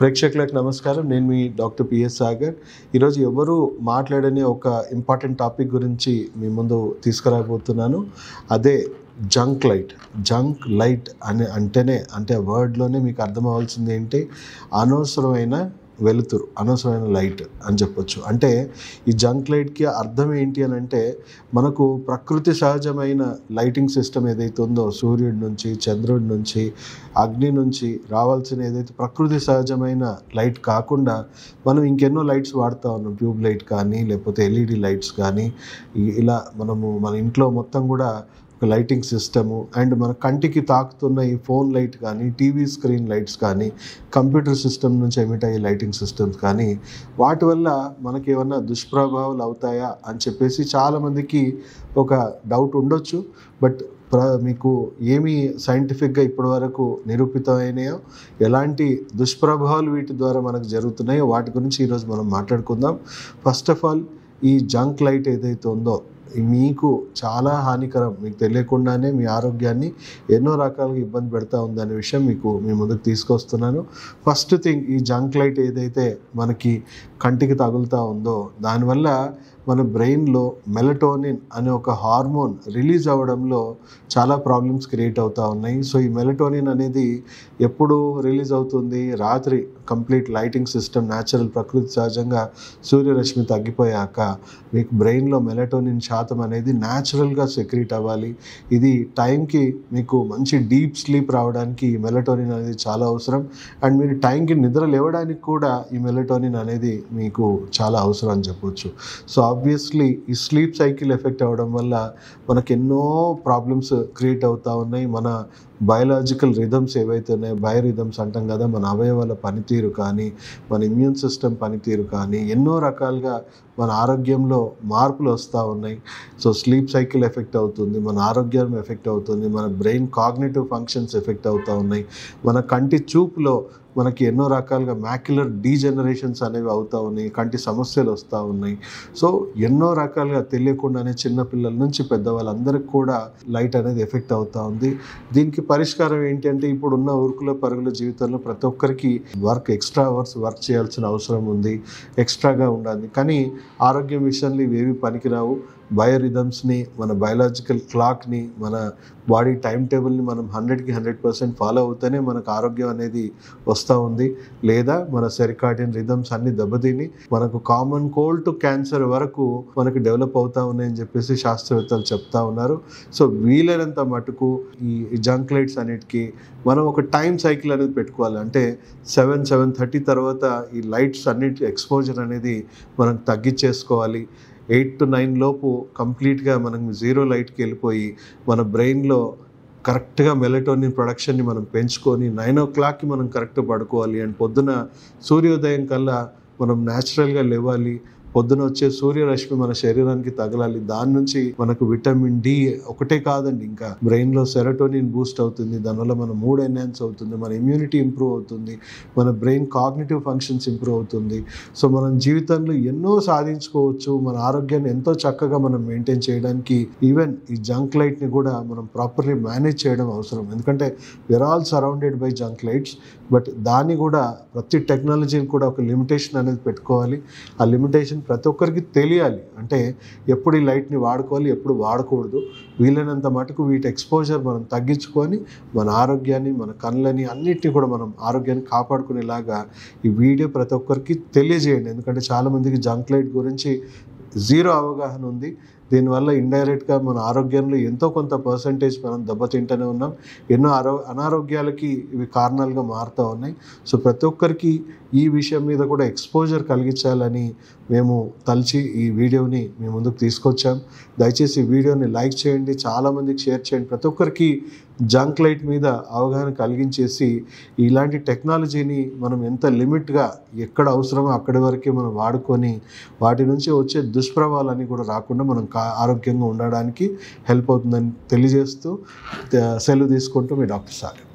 ప్రేక్షకులకు నమస్కారం. నేను మీ డాక్టర్ పిఎస్ సాగర్. ఈరోజు ఎవరు మాట్లాడని ఒక ఇంపార్టెంట్ టాపిక్ గురించి మీ ముందు తీసుకురాబోతున్నాను. అదే జంక్ లైట్. జంక్ లైట్ అంటే వర్డ్లోనే మీకు అర్థం అవ్వాల్సింది ఏంటి, అనవసరమైన వెలుతురు, అనవసరమైన లైట్ అని చెప్పొచ్చు. అంటే ఈ జంక్ లైట్కి అర్థం ఏంటి అని అంటే, మనకు ప్రకృతి సహజమైన లైటింగ్ సిస్టమ్ ఏదైతే ఉందో, సూర్యుడి నుంచి, చంద్రుడి నుంచి, అగ్ని నుంచి రావాల్సిన ఏదైతే ప్రకృతి సహజమైన లైట్ కాకుండా మనం ఇంకెన్నో లైట్స్ వాడుతూ ఉన్నాం. ట్యూబ్ లైట్ కానీ, లేకపోతే ఎల్ఈడి లైట్స్ కానీ, ఇలా మన ఇంట్లో మొత్తం కూడా లైటింగ్ సిస్టము అండ్ మన కంటికి తాకుతున్న ఈ ఫోన్ లైట్ కానీ, టీవీ స్క్రీన్ లైట్స్ కానీ, కంప్యూటర్ సిస్టమ్ నుంచి ఎమిట్ అయ్యే లైటింగ్ సిస్టమ్స్ కానీ, వాటి వల్ల మనకి ఏమన్నా దుష్ప్రభావాలు అవుతాయా అని చెప్పేసి చాలామందికి ఒక డౌట్ ఉండొచ్చు. బట్ మీకు ఏమి సైంటిఫిక్గా ఇప్పటివరకు నిరూపితమైనాయో, ఎలాంటి దుష్ప్రభావాలు వీటి ద్వారా మనకు జరుగుతున్నాయో వాటి గురించి ఈరోజు మనం మాట్లాడుకుందాం. ఫస్ట్ ఆఫ్ ఆల్, ఈ జంక్ లైట్ ఏదైతే ఉందో మీకు చాలా హానికరం. మీకు తెలియకుండానే మీ ఆరోగ్యాన్ని ఎన్నో రకాలుగా ఇబ్బంది పెడతా ఉందనే విషయం మీ ముందుకు తీసుకొస్తున్నాను. ఫస్ట్ థింగ్, ఈ జంక్ లైట్ ఏదైతే మనకి కంటికి తగులుతూ ఉందో, దానివల్ల మన బ్రెయిన్లో మెలటోనిన్ అనే ఒక హార్మోన్ రిలీజ్ అవ్వడంలో చాలా ప్రాబ్లమ్స్ క్రియేట్ అవుతూ ఉన్నాయి. సో ఈ మెలటోనిన్ అనేది ఎప్పుడు రిలీజ్ అవుతుంది? రాత్రి కంప్లీట్ లైటింగ్ సిస్టమ్, న్యాచురల్ ప్రకృతి సహజంగా సూర్యరశ్మి తగ్గిపోయాక మీకు బ్రెయిన్లో మెలటోనిన్ శాతం అనేది న్యాచురల్గా సెక్రీట్ అవ్వాలి. ఇది టైంకి మీకు మంచి డీప్ స్లీప్ రావడానికి ఈ మెలటోనిన్ అనేది చాలా అవసరం. అండ్ మీరు టైంకి నిద్ర లేవడానికి కూడా ఈ మెలటోనిన్ అనేది మీకు చాలా అవసరం అని చెప్పొచ్చు. సో ఆబ్వియస్లీ ఈ స్లీప్ సైకిల్ ఎఫెక్ట్ అవ్వడం వల్ల మనకు ఎన్నో ప్రాబ్లమ్స్ క్రియేట్ అవుతూ ఉన్నాయి. మన బయోలాజికల్ రిథమ్స్ ఏవైతే ఉన్నాయో, బయోరిథమ్స్ అంటాం కదా, మన అవయవాల పనితీరు కానీ, మన ఇమ్యూన్ సిస్టమ్ పనితీరు కానీ, ఎన్నో రకాలుగా మన ఆరోగ్యంలో మార్పులు వస్తూ ఉన్నాయి. సో స్లీప్ సైకిల్ ఎఫెక్ట్ అవుతుంది, మన ఆరోగ్యం ఎఫెక్ట్ అవుతుంది, మన బ్రెయిన్ కాగ్నిటివ్ ఫంక్షన్స్ ఎఫెక్ట్ అవుతూ ఉన్నాయి, మన కంటి చూపులో మనకి ఎన్నో రకాలుగా మ్యాక్యులర్ డీజనరేషన్స్ అనేవి అవుతూ ఉన్నాయి, కంటి సమస్యలు వస్తూ ఉన్నాయి. సో ఎన్నో రకాలుగా తెలియకుండానే చిన్నపిల్లల నుంచి పెద్దవాళ్ళందరికీ కూడా లైట్ అనేది ఎఫెక్ట్ అవుతూ ఉంది. దీనికి పరిష్కారం ఏంటి అంటే, ఇప్పుడున్న ఉరుకుల పరుగుల జీవితంలో ప్రతి ఒక్కరికి ఎక్స్ట్రా అవర్స్ వర్క్ చేయాల్సిన అవసరం ఉంది, ఎక్స్ట్రాగా ఉండాలి. కానీ ఆరోగ్యం విషయంలో ఇవేవి పనికిరావు. బయోరిథమ్స్ని, మన బయోలాజికల్ క్లాక్ని, మన బాడీ టైం టేబుల్ని మనం 100కి 100% ఫాలో అవుతూనే మనకు ఆరోగ్యం అనేది వస్తూ ఉంది. లేదా మన సెరికాడియన్ రిథమ్స్ అన్ని దెబ్బతిని మనకు కామన్ కోల్డ్ టు క్యాన్సర్ వరకు మనకు డెవలప్ అవుతూ ఉన్నాయని చెప్పేసి శాస్త్రవేత్తలు చెప్తా ఉన్నారు. సో వీలైనంత మటుకు ఈ జంక్ లైట్స్ అన్నిటికీ మనం ఒక టైం సైకిల్ అనేది పెట్టుకోవాలి. అంటే 7-7:30 తర్వాత ఈ లైట్స్ అన్నిటి ఎక్స్పోజర్ అనేది మనం తగ్గించేసుకోవాలి. 8 to 9 లోపు కంప్లీట్గా మనం జీరో లైట్కి వెళ్ళిపోయి మన బ్రెయిన్లో కరెక్ట్గా మెలటోనిన్ ప్రొడక్షన్ని మనం పెంచుకొని 9 o'clockకి మనం కరెక్ట్ పడుకోవాలి. అండ్ పొద్దున సూర్యోదయం కల్లా మనం న్యాచురల్గా లేవాలి. పొద్దున వచ్చే సూర్యరశ్మి మన శరీరానికి తగలాలి. దాని నుంచి మనకు విటమిన్ డి ఒకటే కాదండి, ఇంకా బ్రెయిన్లో సెరోటోనిన్ బూస్ట్ అవుతుంది. దానివల్ల మన మూడ్ ఎన్హాన్స్ అవుతుంది, మన ఇమ్యూనిటీ ఇంప్రూవ్ అవుతుంది, మన బ్రెయిన్ కాగ్నిటివ్ ఫంక్షన్స్ ఇంప్రూవ్ అవుతుంది. సో మనం జీవితంలో ఎన్నో సాధించుకోవచ్చు. మన ఆరోగ్యాన్ని ఎంతో చక్కగా మనం మెయింటైన్ చేయడానికి ఈవెన్ ఈ జంక్ లైట్ని కూడా మనం ప్రాపర్లీ మేనేజ్ చేయడం అవసరం. ఎందుకంటే we are all surrounded by junk lights. But దాన్ని కూడా, ప్రతి టెక్నాలజీని కూడా ఒక లిమిటేషన్ అనేది పెట్టుకోవాలి. ఆ లిమిటేషన్ ప్రతి ఒక్కరికి తెలియాలి. అంటే ఎప్పుడు ఈ లైట్ని వాడుకోవాలి, ఎప్పుడు వాడకూడదు. వీలైనంత మటుకు వీటి ఎక్స్పోజర్ మనం తగ్గించుకొని మన ఆరోగ్యాన్ని, మన కళ్ళని అన్నిటిని కూడా మనం ఆరోగ్యాన్ని కాపాడుకునేలాగా ఈ వీడియో ప్రతి ఒక్కరికి తెలియజేయండి. ఎందుకంటే చాలామందికి జంక్ లైట్ గురించి జీరో అవగాహన ఉంది. దీనివల్ల ఇండైరెక్ట్గా మన ఆరోగ్యంలో ఎంతో కొంత పర్సంటేజ్ మనం దెబ్బతింటూనే ఉన్నాం. ఎన్నో అనారోగ్యాలకి ఇవి కారణాలుగా మారుతూ ఉన్నాయి. సో ప్రతి ఒక్కరికి ఈ విషయం మీద కూడా ఎక్స్పోజర్ కలిగించాలని మేము తలచి ఈ వీడియోని మీ ముందుకు తీసుకొచ్చాం. దయచేసి ఈ వీడియోని లైక్ చేయండి, చాలామందికి షేర్ చేయండి. ప్రతి ఒక్కరికి జంక్ లైట్ మీద అవగాహన కలిగించేసి ఇలాంటి టెక్నాలజీని మనం ఎంత లిమిట్గా, ఎక్కడ అవసరమో అక్కడి వరకే మనం వాడుకొని వాటి నుంచి వచ్చే దుష్ప్రభావాలన్నీ కూడా రాకుండా మనం ఆరోగ్యంగా ఉండడానికి హెల్ప్ అవుతుందని తెలియజేస్తూ సెలవు తీసుకుంటూ మీ డాక్టర్ సాగర్.